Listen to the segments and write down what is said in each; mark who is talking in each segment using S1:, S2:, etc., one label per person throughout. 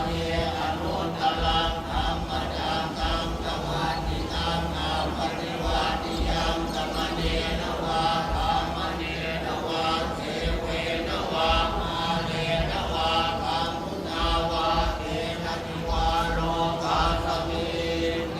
S1: เยอนุตตรังธรรมจังกังสวัสดิตังอาปฏิวัติยังสมเนนวะธรรมเนนวะเทเวนวะมาเลนวะกังมุนาวะเอนะทิวาโลกาสมิเน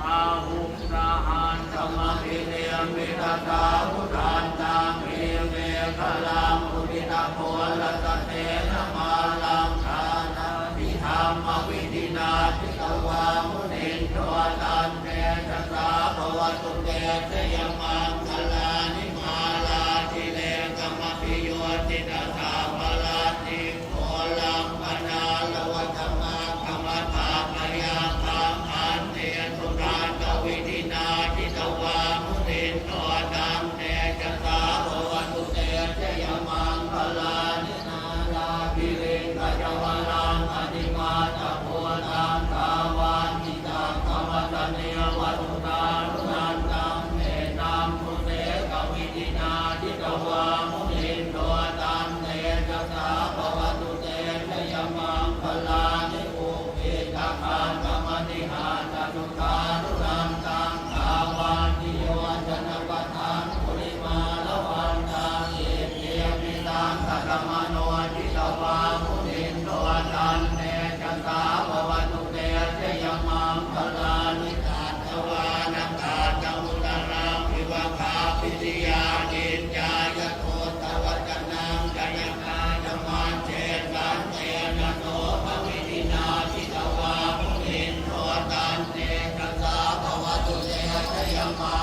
S1: อาหุสหันธรรมวิเนมิตตาพุทธันตังเอเมฆลังอุทิตาโพลสเตนะมาลังทานาทิธรรมวิธินาทิตวามุนินทวตันเตชะสาภวตุเตชะยมังคลานิมาลาทิเลกมปิโยติตาสาภลาติโพลังปนาลวัตมะธรรมทามยาคังอันเตสุทานตวิธินาทิตวามุนินทวตันเตชะสาภวตุเตชะยมังคลานินาลาภิเรกจวลังอธิมาตะโพตังกาวานิตังกมัตเนวัตุตานุนันตังเมตังพุเตกวิธินาทิตวามุนินทวตันเตชะสาภวตุเตชะยมังคลานิอุเอตคานกมติหาตตุตานุนันตังกาวานิโยชนะปะทังปุริมาลวันตังเอเกมิตังสัตมโนทิตวามุนินทวตันเตชะสาภวตุเตชะยมังคลานิกาตวานังกาตมุตรังวิวคาปิติยานิจจายโทตวัจนังจยกาธรรมันเจตันเตนะโสภวิธินาทิตวามุนินทวตันเตชะสาภวตุเตชะยมัง